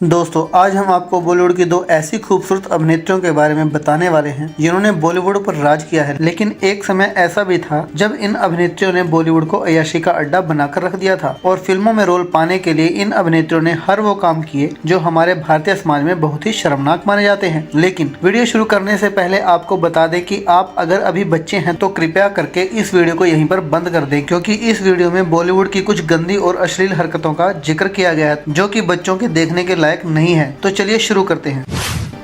दोस्तों आज हम आपको बॉलीवुड की दो ऐसी खूबसूरत अभिनेत्रियों के बारे में बताने वाले हैं जिन्होंने बॉलीवुड पर राज किया है। लेकिन एक समय ऐसा भी था जब इन अभिनेत्रियों ने बॉलीवुड को अय्याशी का अड्डा बनाकर रख दिया था और फिल्मों में रोल पाने के लिए इन अभिनेत्रियों ने हर वो काम किए जो हमारे भारतीय समाज में बहुत ही शर्मनाक माने जाते हैं। लेकिन वीडियो शुरू करने से पहले आपको बता दें कि आप अगर अभी बच्चे हैं तो कृपया करके इस वीडियो को यहीं पर बंद कर दें, क्योंकि इस वीडियो में बॉलीवुड की कुछ गंदी और अश्लील हरकतों का जिक्र किया गया है जो कि बच्चों के देखने के लायक नहीं है। तो चलिए शुरू करते हैं।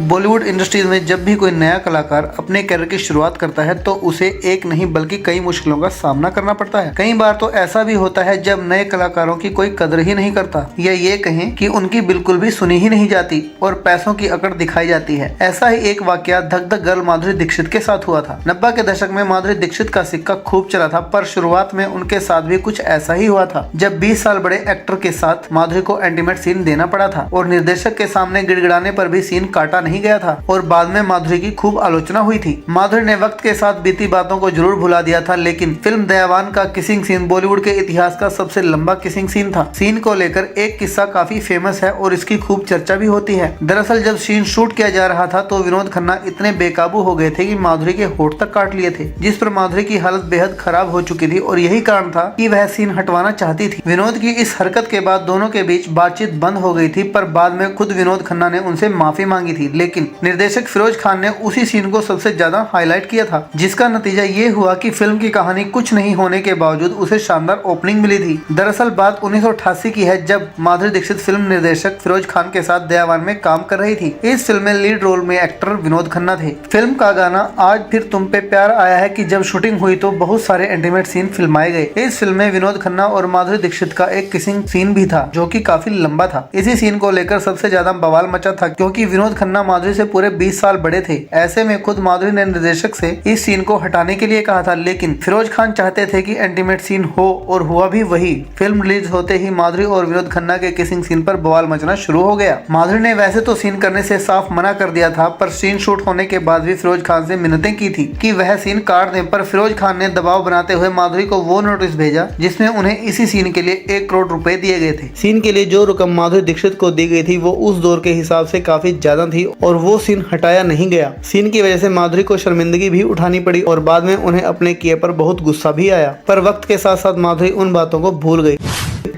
बॉलीवुड इंडस्ट्रीज में जब भी कोई नया कलाकार अपने करियर की शुरुआत करता है तो उसे एक नहीं बल्कि कई मुश्किलों का सामना करना पड़ता है। कई बार तो ऐसा भी होता है जब नए कलाकारों की कोई कदर ही नहीं करता, या ये कहें कि उनकी बिल्कुल भी सुनी ही नहीं जाती और पैसों की अकड़ दिखाई जाती है। ऐसा ही एक वाकया धक धक गर्ल माधुरी दीक्षित के साथ हुआ था। 90 के दशक में माधुरी दीक्षित का सिक्का खूब चला था, पर शुरुआत में उनके साथ भी कुछ ऐसा ही हुआ था जब 20 साल बड़े एक्टर के साथ माधुरी को इंटीमेट सीन देना पड़ा था और निर्देशक के सामने गिड़गिड़ाने पर भी सीन काटा नहीं गया था और बाद में माधुरी की खूब आलोचना हुई थी। माधुरी ने वक्त के साथ बीती बातों को जरूर भुला दिया था, लेकिन फिल्म दयावान का किसिंग सीन बॉलीवुड के इतिहास का सबसे लंबा किसिंग सीन था। सीन को लेकर एक किस्सा काफी फेमस है और इसकी खूब चर्चा भी होती है। दरअसल जब सीन शूट किया जा रहा था तो विनोद खन्ना इतने बेकाबू हो गए थे कि माधुरी के होठ तक काट लिए थे, जिस पर माधुरी की हालत बेहद खराब हो चुकी थी और यही कारण था कि वह सीन हटवाना चाहती थी। विनोद की इस हरकत के बाद दोनों के बीच बातचीत बंद हो गई थी, पर बाद में खुद विनोद खन्ना ने उनसे माफी मांगी थी। लेकिन निर्देशक फिरोज खान ने उसी सीन को सबसे ज्यादा हाईलाइट किया था, जिसका नतीजा ये हुआ कि फिल्म की कहानी कुछ नहीं होने के बावजूद उसे शानदार ओपनिंग मिली थी। दरअसल बात 1988 की है, जब माधुरी दीक्षित फिल्म निर्देशक फिरोज खान के साथ दयावान में काम कर रही थी। इस फिल्म में लीड रोल में एक्टर विनोद खन्ना थे। फिल्म का गाना आज फिर तुम पे प्यार आया है कि जब शूटिंग हुई तो बहुत सारे इंटीमेट सीन फिल्माए गए। इस फिल्म में विनोद खन्ना और माधुरी दीक्षित का एक किसिंग सीन भी था जो कि काफी लंबा था। इसी सीन को लेकर सबसे ज्यादा बवाल मचा था, क्योंकि विनोद खन्ना माधुरी से पूरे 20 साल बड़े थे। ऐसे में खुद माधुरी ने निर्देशक से इस सीन को हटाने के लिए कहा था, लेकिन फिरोज खान चाहते थे कि इंटीमेट सीन हो और हुआ भी वही। फिल्म रिलीज होते ही माधुरी और विनोद खन्ना के किसिंग सीन पर बवाल मचना शुरू हो गया। माधुरी ने वैसे तो सीन करने से साफ मना कर दिया था, पर सीन शूट होने के बाद भी फिरोज खान से मिन्नतें की थी कि वह सीन काट दें, पर फिरोज खान ने दबाव बनाते हुए माधुरी को वो नोटिस भेजा जिसमें उन्हें इसी सीन के लिए 1 करोड़ रुपए दिए गए थे। सीन के लिए जो रकम माधुरी दीक्षित को दी गई थी वो उस दौर के हिसाब से काफी ज्यादा थी और वो सीन हटाया नहीं गया। सीन की वजह से माधुरी को शर्मिंदगी भी उठानी पड़ी और बाद में उन्हें अपने किए पर बहुत गुस्सा भी आया, पर वक्त के साथ साथ माधुरी उन बातों को भूल गई।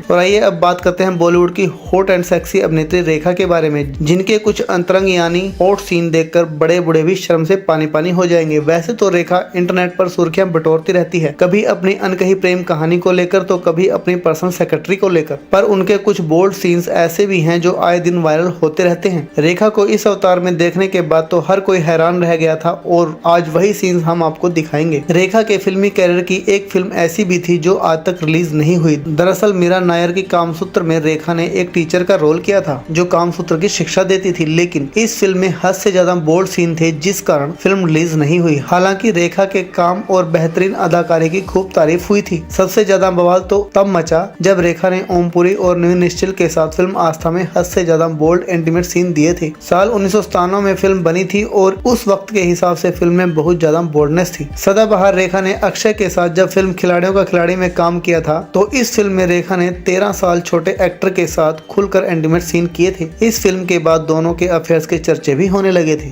और आइए अब बात करते हैं बॉलीवुड की हॉट एंड सेक्सी अभिनेत्री रेखा के बारे में, जिनके कुछ अंतरंग यानी हॉट सीन देखकर बड़े बूढ़े भी शर्म से पानी पानी हो जाएंगे। वैसे तो रेखा इंटरनेट पर सुर्खियां बटोरती रहती है, कभी अपनी अनकही प्रेम कहानी को लेकर तो कभी अपनी पर्सनल सेक्रेटरी को लेकर, पर उनके कुछ बोल्ड सीन्स ऐसे भी हैं जो आए दिन वायरल होते रहते हैं। रेखा को इस अवतार में देखने के बाद तो हर कोई हैरान रह गया था और आज वही सीन्स हम आपको दिखाएंगे। रेखा के फिल्मी कैरियर की एक फिल्म ऐसी भी थी जो आज तक रिलीज नहीं हुई। दरअसल मीरा नायर की कामसूत्र में रेखा ने एक टीचर का रोल किया था जो कामसूत्र की शिक्षा देती थी, लेकिन इस फिल्म में हद से ज्यादा बोल्ड सीन थे जिस कारण फिल्म रिलीज नहीं हुई। हालांकि रेखा के काम और बेहतरीन अदाकारी की खूब तारीफ हुई थी। सबसे ज्यादा बवाल तो तब मचा जब रेखा ने ओमपुरी और नवीन निश्चल के साथ फिल्म आस्था में हद से ज्यादा बोल्ड इंटीमेट सीन दिए थे। साल 1997 में फिल्म बनी थी और उस वक्त के हिसाब से फिल्म में बहुत ज्यादा बोल्डनेस थी। सदाबहार रेखा ने अक्षय के साथ जब फिल्म खिलाड़ियों का खिलाड़ी में काम किया था तो इस फिल्म में रेखा ने 13 साल छोटे एक्टर के साथ खुलकर इंटीमेट सीन किए थे। इस फिल्म के बाद दोनों के अफेयर्स के चर्चे भी होने लगे थे।